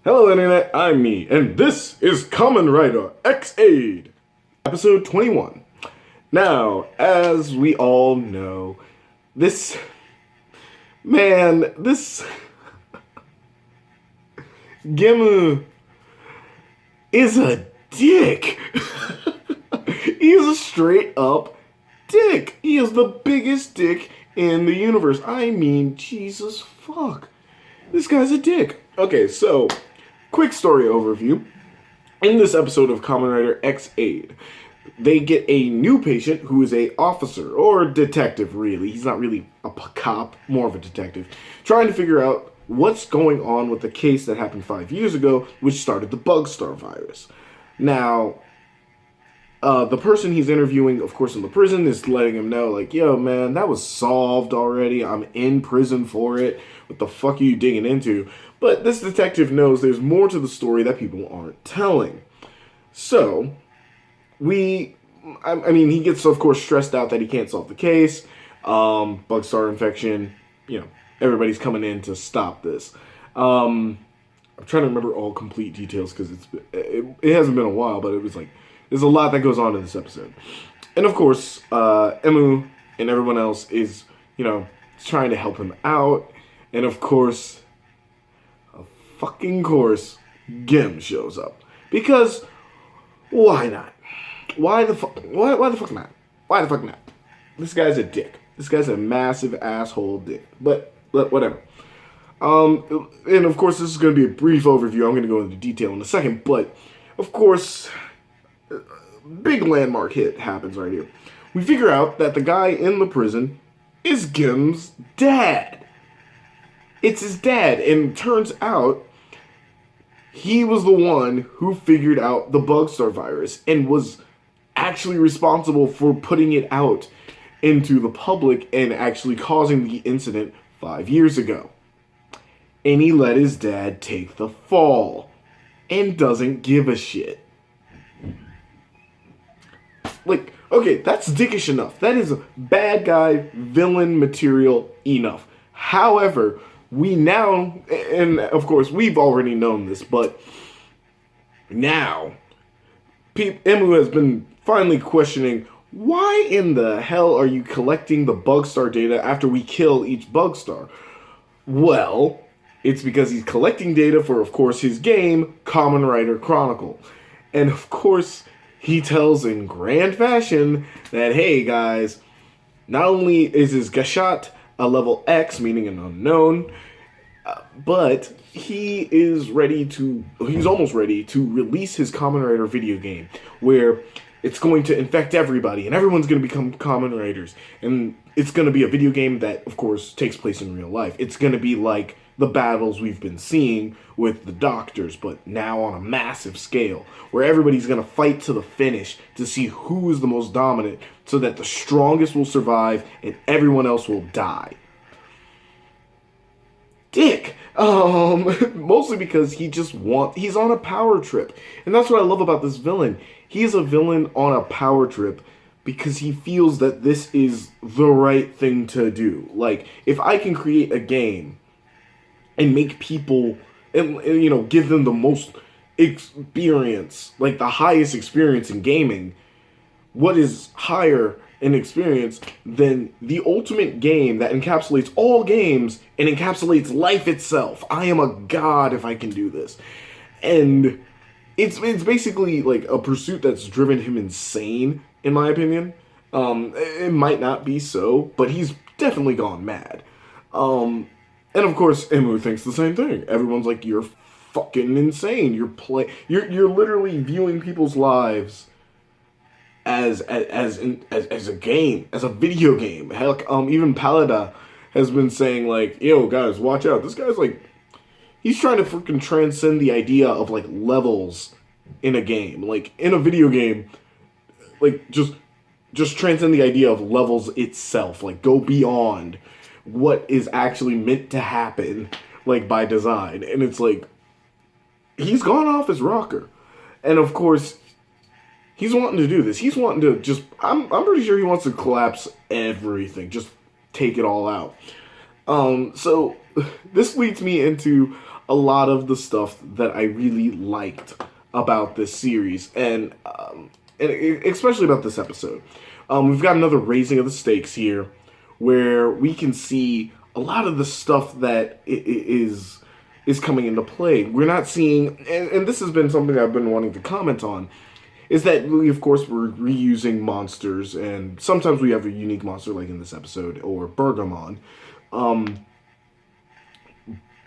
Hello Internet, I'm me, and this is Kamen Rider Ex Aid, episode 21. Now, as we all know, this Gimu is a dick. He is a straight up dick. He is the biggest dick in the universe. I mean, Jesus fuck. This guy's a dick. Okay, so, quick story overview. In this episode of Kamen Rider Ex Aid, they get a new patient who is a officer, or detective really. He's not really a cop, more of a detective, trying to figure out what's going on with the case that happened 5 years ago, which started the Bugstar virus. Now, the person he's interviewing, of course, in the prison is letting him know, like, yo, man, that was solved already. I'm in prison for it. What the fuck are you digging into? But this detective knows there's more to the story that people aren't telling. So, he gets, of course, stressed out that he can't solve the case. Bugstar infection, everybody's coming in to stop this. I'm trying to remember all complete details because it hasn't been a while, but it was like, there's a lot that goes on in this episode. And of course, Emu and everyone else is, trying to help him out. And of course, Gim shows up. Because, why not? Why the fuck not? Why the fuck not? This guy's a dick. This guy's a massive asshole dick. But whatever. And of course, this is going to be a brief overview. I'm going to go into detail in a second. But, of course, big landmark hit happens right here. We figure out that the guy in the prison is Gim's dad. It's his dad, and turns out he was the one who figured out the Bugstar virus and was actually responsible for putting it out into the public and actually causing the incident 5 years ago. And he let his dad take the fall and doesn't give a shit. Like, okay, that's dickish enough. That is bad guy, villain material enough. However, we now, and of course, we've already known this, but now, Emu has been finally questioning, why in the hell are you collecting the Bugstar data after we kill each Bugstar? Well, it's because he's collecting data for, of course, his game, Kamen Rider Chronicle. And of course, he tells in grand fashion that, hey guys, not only is his Gashat a level X, meaning an unknown, but he's almost ready to release his Kamen Rider video game, where it's going to infect everybody, and everyone's going to become Kamen Riders, and it's going to be a video game that, of course, takes place in real life. It's going to be like the battles we've been seeing with the doctors, but now on a massive scale, where everybody's going to fight to the finish to see who is the most dominant, so that the strongest will survive and everyone else will die. Dick! Mostly because he's on a power trip. And that's what I love about this villain. He's a villain on a power trip because he feels that this is the right thing to do. Like, if I can create a game and make people, and give them the most experience, like the highest experience in gaming, what is higher in experience than the ultimate game that encapsulates all games and encapsulates life itself? I am a god if I can do this. And it's basically like a pursuit that's driven him insane, in my opinion. It might not be so, but he's definitely gone mad. And of course, Emu thinks the same thing. Everyone's like, you're fucking insane. You're literally viewing people's lives as a game, as a video game. Heck, even Palada has been saying, like, yo, guys, watch out. This guy's like, he's trying to freaking transcend the idea of, like, levels in a game. Like, in a video game, like, just transcend the idea of levels itself. Like, go beyond what is actually meant to happen, like, by design. And it's like, he's gone off his rocker. And of course, he's wanting to do this. He's wanting to just, I'm pretty sure he wants to collapse everything. Just take it all out. So, this leads me into a lot of the stuff that I really liked about this series, and especially about this episode. We've got another raising of the stakes here, where we can see a lot of the stuff that is coming into play. We're not seeing, and this has been something I've been wanting to comment on, is that we, of course, we're reusing monsters, and sometimes we have a unique monster, like in this episode, or Bergamon.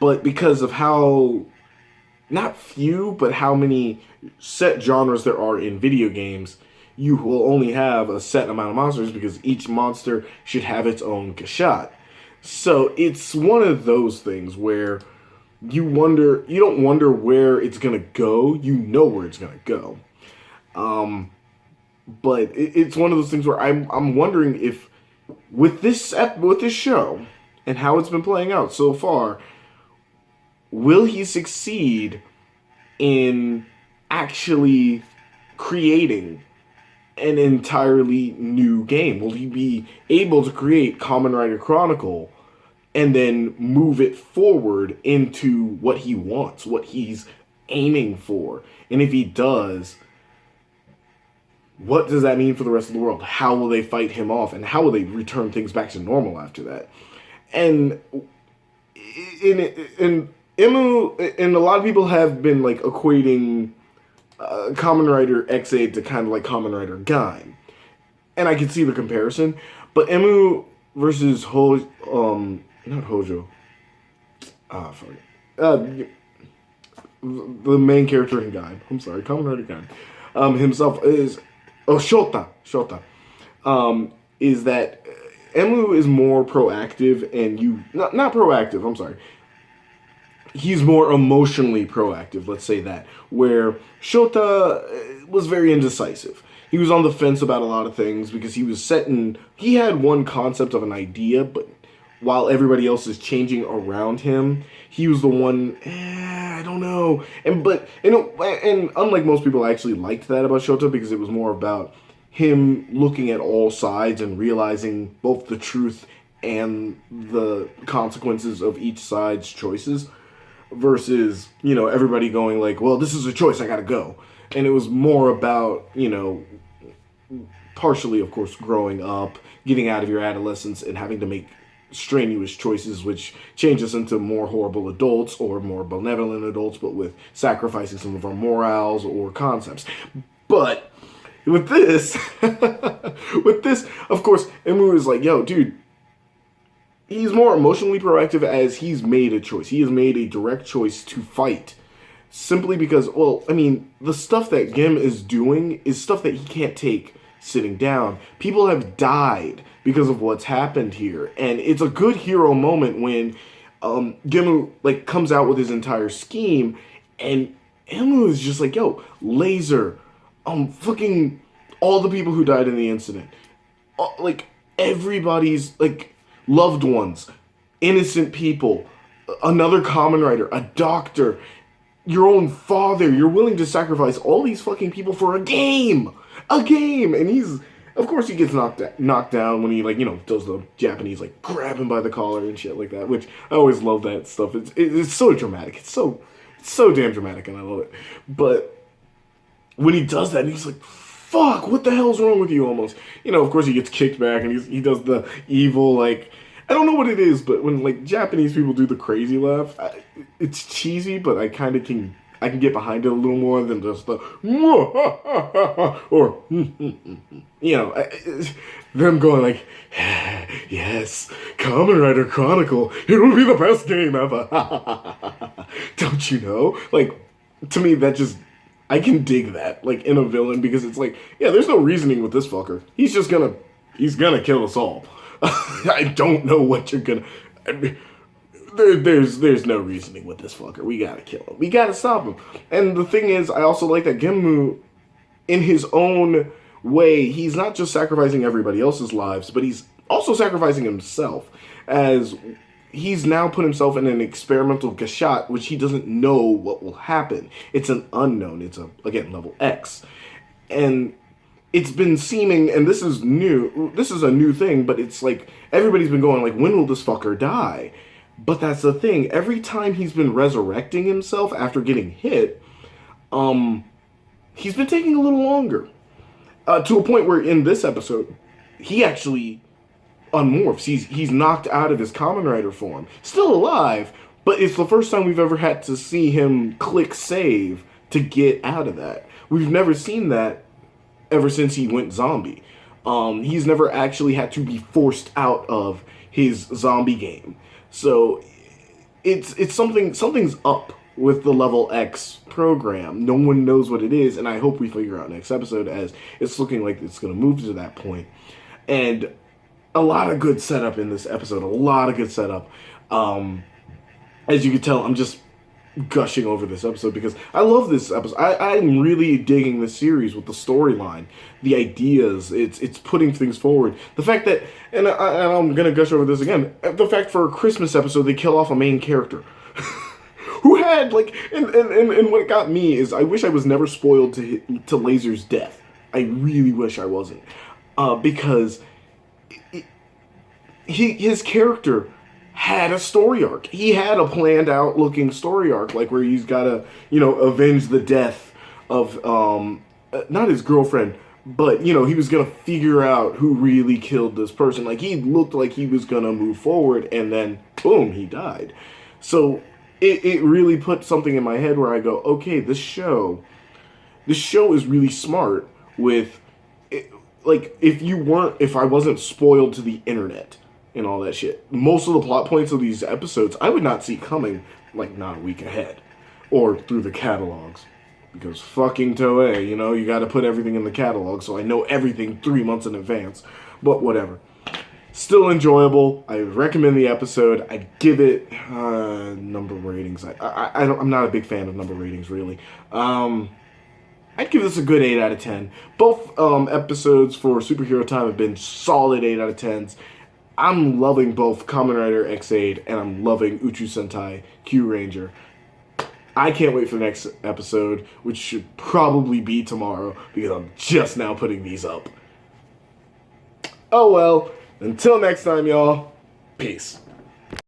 But because of how, not few, but how many set genres there are in video games, you will only have a set amount of monsters because each monster should have its own Gashat. So it's one of those things where you don't wonder where it's going to go, you know where it's going to go. But it's one of those things where I'm wondering if with this show and how it's been playing out so far, will he succeed in actually creating an entirely new game? Will he be able to create Kamen Rider Chronicle and then move it forward into what he wants, what he's aiming for? And if he does, what does that mean for the rest of the world? How will they fight him off? And how will they return things back to normal after that? And in Emu, and a lot of people have been like equating Kamen Rider Ex Aid to kind of like Kamen Rider Gaim. And I can see the comparison. But Emu versus not Hojo. Fuck it. The main character in Gaim. I'm sorry, Kamen Rider Gaim. Himself is Shota. Is that Emu is more proactive, and not proactive. I'm sorry. He's more emotionally proactive. Let's say that. Where Shota was very indecisive. He was on the fence about a lot of things because he had one concept of an idea, but while everybody else is changing around him, he was the one, I don't know. And unlike most people, I actually liked that about Shota because it was more about him looking at all sides and realizing both the truth and the consequences of each side's choices versus, everybody going like, well, this is a choice, I gotta go. And it was more about, partially, of course, growing up, getting out of your adolescence and having to make strenuous choices, which change us into more horrible adults or more benevolent adults, but with sacrificing some of our morals or concepts. But with this, of course, Emu is like, yo, dude, he's more emotionally proactive as he's made a choice. He has made a direct choice to fight. Simply because, the stuff that Gim is doing is stuff that he can't take sitting down. People have died because of what's happened here. And it's a good hero moment when Gim comes out with his entire scheme, and Emu is just like, yo, laser, fucking all the people who died in the incident. Everybody's, loved ones, innocent people, another Kamen Rider, a doctor, your own father. You're willing to sacrifice all these fucking people for a game. And of course he gets knocked down when he does the Japanese grab him by the collar and shit like that, which I always love that stuff. It's so dramatic. It's so damn dramatic, and I love it. But when he does that, and he's like, fuck, what the hell's wrong with you, almost. Of course he gets kicked back, and he does the evil, I don't know what it is, but when, Japanese people do the crazy laugh, it's cheesy, but I kind of can get behind it a little more than just the, or, them going yes, Kamen Rider Chronicle, it will be the best game ever. Don't you know? To me, that just, I can dig that, in a villain, because it's there's no reasoning with this fucker. He's gonna kill us all. I don't know what you're gonna, there's no reasoning with this fucker. We gotta kill him. We gotta stop him. And the thing is, I also like that Genmu, in his own way, he's not just sacrificing everybody else's lives, but he's also sacrificing himself, as he's now put himself in an experimental Gashat, which he doesn't know what will happen. It's an unknown. It's again, level X. And it's been seeming, and this is a new thing, but it's everybody's been going when will this fucker die? But that's the thing. Every time he's been resurrecting himself after getting hit, he's been taking a little longer. To a point where in this episode, he actually unmorphs. He's knocked out of his Kamen Rider form. Still alive, but it's the first time we've ever had to see him click save to get out of that. We've never seen that ever since he went zombie. He's never actually had to be forced out of his zombie game. So it's something's up with the Level X program. No one knows what it is, and I hope we figure out next episode, as it's looking like it's going to move to that point. And a lot of good setup in this episode. A lot of good setup. As you can tell, I'm just gushing over this episode because I love this episode. I'm really digging this series with the storyline, the ideas. It's putting things forward. The fact that, and I'm gonna gush over this again. The fact for a Christmas episode they kill off a main character, who had like, and what got me is I wish I was never spoiled to Laser's death. I really wish I wasn't, because his character had a story arc. He had a planned out looking story arc, like where he's gotta, avenge the death of, not his girlfriend, but, he was gonna figure out who really killed this person. Like, he looked like he was gonna move forward, and then, boom, he died. So, it really put something in my head where I go, okay, this show is really smart with, if I wasn't spoiled to the internet and all that shit, most of the plot points of these episodes I would not see coming, not a week ahead or through the catalogs, because fucking Toei, you got to put everything in the catalog, so I know everything 3 months in advance. But whatever, still enjoyable. I recommend the episode. I'd give it number ratings. I'm not a big fan of number ratings, really. I'd give this a good 8 out of 10. Both episodes for Superhero Time have been solid 8 out of 10s. I'm loving both Kamen Rider Ex Aid and I'm loving Uchu Sentai Q Ranger. I can't wait for the next episode, which should probably be tomorrow, because I'm just now putting these up. Oh well, until next time, y'all. Peace.